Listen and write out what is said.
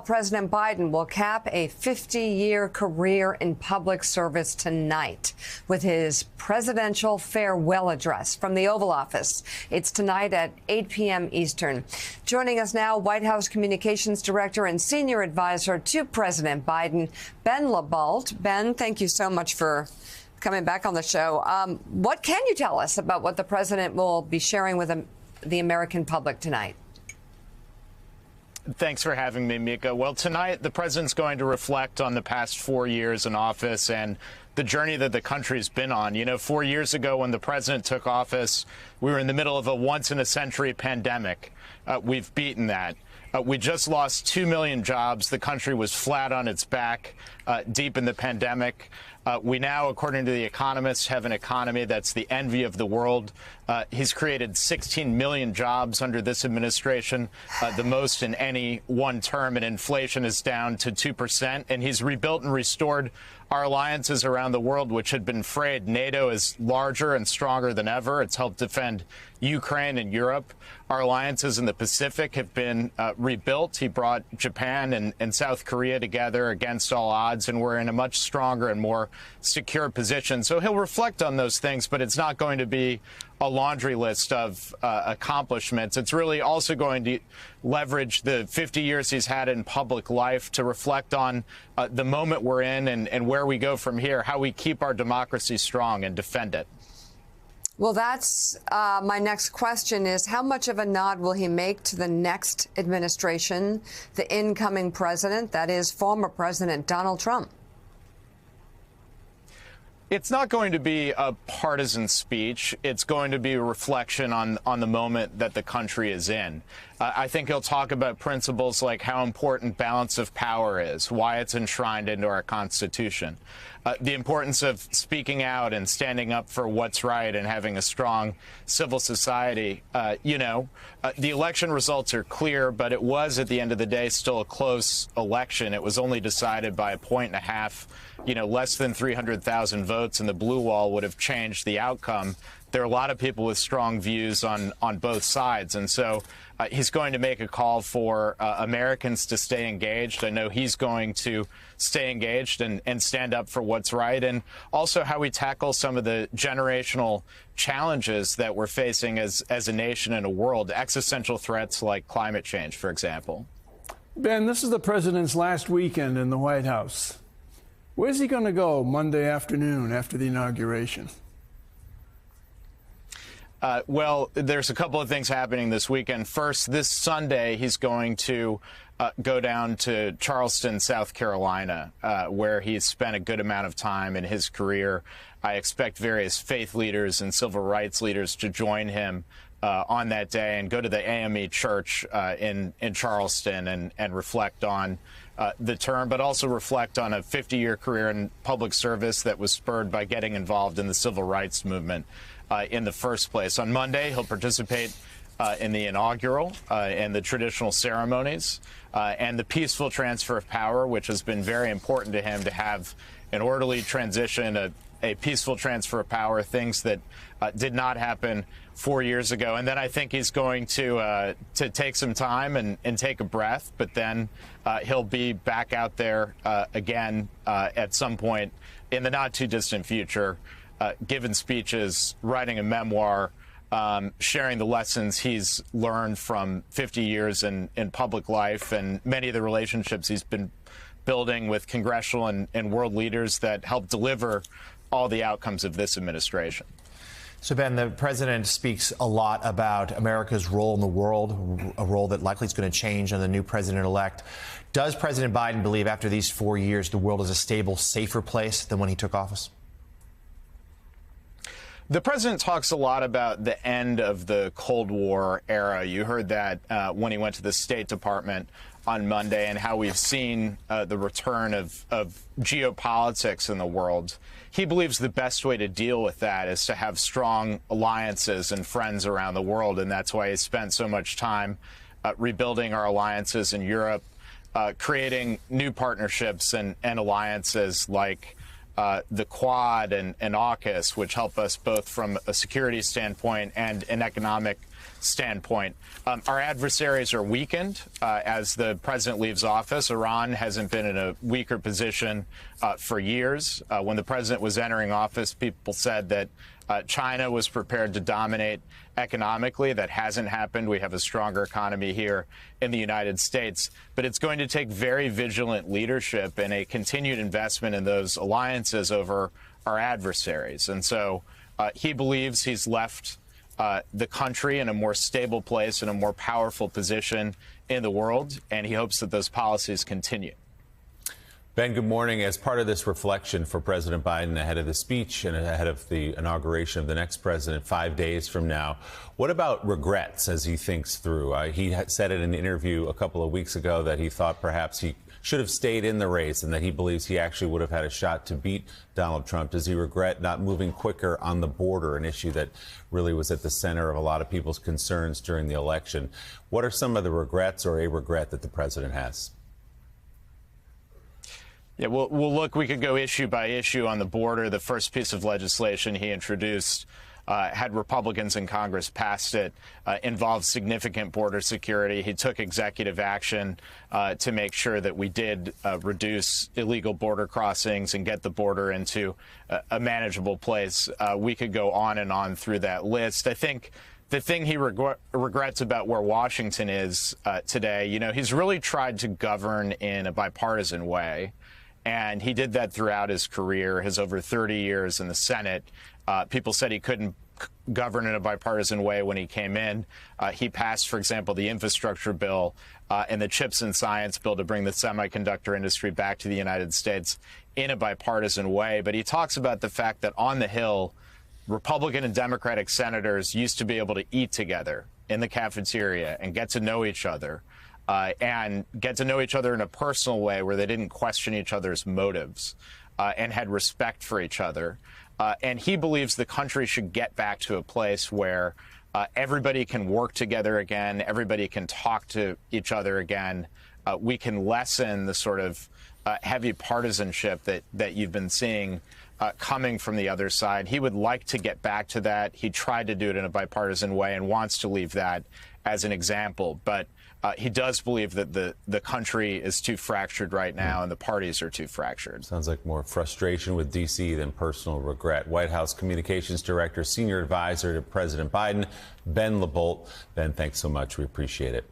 President Biden will cap a 50-year career in public service tonight with his presidential farewell address from the Oval Office. It's tonight at 8 p.m. Eastern. Joining us now, White House Communications Director and Senior Advisor to President Biden, Ben LaBault. Ben, thank you so much for coming back on the show. What can you tell us about what the president will be sharing with the American public tonight? Thanks for having me, Mika. Well, tonight, the president's going to reflect on the past 4 years in office and the journey that the country's been on. You know, 4 years ago when the president took office, we were in the middle of a once-in-a-century pandemic. We've beaten that. We just lost 2 million jobs. The country was flat on its back deep in the pandemic. We now, according to The Economist, have an economy that's the envy of the world. He's created 16 million jobs under this administration, the most in any one term, and inflation is down to 2%. And he's rebuilt and restored our alliances around the world, which had been frayed. NATO is larger and stronger than ever. It's helped defend Ukraine and Europe. Our alliances in the Pacific have been rebuilt. He brought Japan and South Korea together against all odds, and we're in a much stronger and more secure position. So he'll reflect on those things, but it's not going to be a laundry list of accomplishments. It's really also going to leverage the 50 years he's had in public life to reflect on the moment we're in and where we go from here, how we keep our democracy strong and defend it. Well, that's my next question is how much of a nod will he make to the next administration, the incoming president, that is former President Donald Trump? It's not going to be a partisan speech. It's going to be a reflection on the moment that the country is in. I think he'll talk about principles like how important balance of power is, why it's enshrined into our Constitution, the importance of speaking out and standing up for what's right and having a strong civil society. The election results are clear, but it was, at the end of the day, still a close election. It was only decided by 1.5 points. Less than 300,000 votes, and the blue wall would have changed the outcome. There are a lot of people with strong views on both sides, and so he's going to make a call for Americans to stay engaged. I know he's going to stay engaged and stand up for what's right, and also how we tackle some of the generational challenges that we're facing as a nation and a world, existential threats like climate change, for example. Ben, this is the president's last weekend in the White House. Where's he going to go Monday afternoon after the inauguration? Well, there's a couple of things happening this weekend. First, this Sunday, he's going to go down to Charleston, South Carolina, where he's spent a good amount of time in his career. I expect various faith leaders and civil rights leaders to join him on that day and go to the AME Church in Charleston and reflect on the term, but also reflect on a 50-year career in public service that was spurred by getting involved in the civil rights movement in the first place. On Monday, he'll participate in the inaugural and the traditional ceremonies and the peaceful transfer of power, which has been very important to him to have an orderly transition, a peaceful transfer of power, things that did not happen 4 years ago. And then I think he's going to take some time and take a breath, but then he'll be back out there again at some point in the not too distant future, giving speeches, writing a memoir, sharing the lessons he's learned from 50 years in public life and many of the relationships he's been building with congressional and world leaders that help deliver all the outcomes of this administration. So, Ben, the president speaks a lot about America's role in the world, a role that likely is going to change under the new president-elect. Does President Biden believe after these 4 years the world is a stable, safer place than when he took office? The president talks a lot about the end of the Cold War era. You heard that when he went to the State Department on Monday, and how we've seen the return of geopolitics in the world. He believes the best way to deal with that is to have strong alliances and friends around the world, and that's why he spent so much time rebuilding our alliances in Europe, creating new partnerships and alliances like the Quad and AUKUS, which help us both from a security standpoint and an economic standpoint. Our adversaries are weakened as the president leaves office. Iran hasn't been in a weaker position for years. When the president was entering office, people said that China was prepared to dominate economically. That hasn't happened. We have a stronger economy here in the United States. But it's going to take very vigilant leadership and a continued investment in those alliances over our adversaries. And so he believes he's left the country in a more stable place, in a more powerful position in the world, and he hopes that those policies continue. Ben, good morning. As part of this reflection for President Biden ahead of the speech and ahead of the inauguration of the next president 5 days from now, what about regrets as he thinks through? He said in an interview a couple of weeks ago that he thought perhaps he should have stayed in the race and that he believes he actually would have had a shot to beat Donald Trump. Does he regret not moving quicker on the border, an issue that really was at the center of a lot of people's concerns during the election? What are some of the regrets or a regret that the president has? Yeah, well, look, we could go issue by issue on the border. The first piece of legislation he introduced had Republicans in Congress passed it, involved significant border security. He took executive action to make sure that we did reduce illegal border crossings and get the border into a manageable place. We could go on and on through that list. I think the thing he regrets about where Washington is today, you know, he's really tried to govern in a bipartisan way. And he did that throughout his career, his over 30 years in the Senate. People said he couldn't govern in a bipartisan way when he came in. He passed, for example, the infrastructure bill and the CHIPS and Science bill to bring the semiconductor industry back to the United States in a bipartisan way. But he talks about the fact that on the Hill, Republican and Democratic senators used to be able to eat together in the cafeteria and get to know each other. And get to know each other in a personal way where they didn't question each other's motives and had respect for each other. And he believes the country should get back to a place where everybody can work together again, everybody can talk to each other again. We can lessen the sort of heavy partisanship that you've been seeing coming from the other side. He would like to get back to that. He tried to do it in a bipartisan way and wants to leave that as an example. But he does believe that the country is too fractured right now and the parties are too fractured. Sounds like more frustration with D.C. than personal regret. White House Communications Director, Senior Advisor to President Biden, Ben LaBolt. Ben, thanks so much. We appreciate it.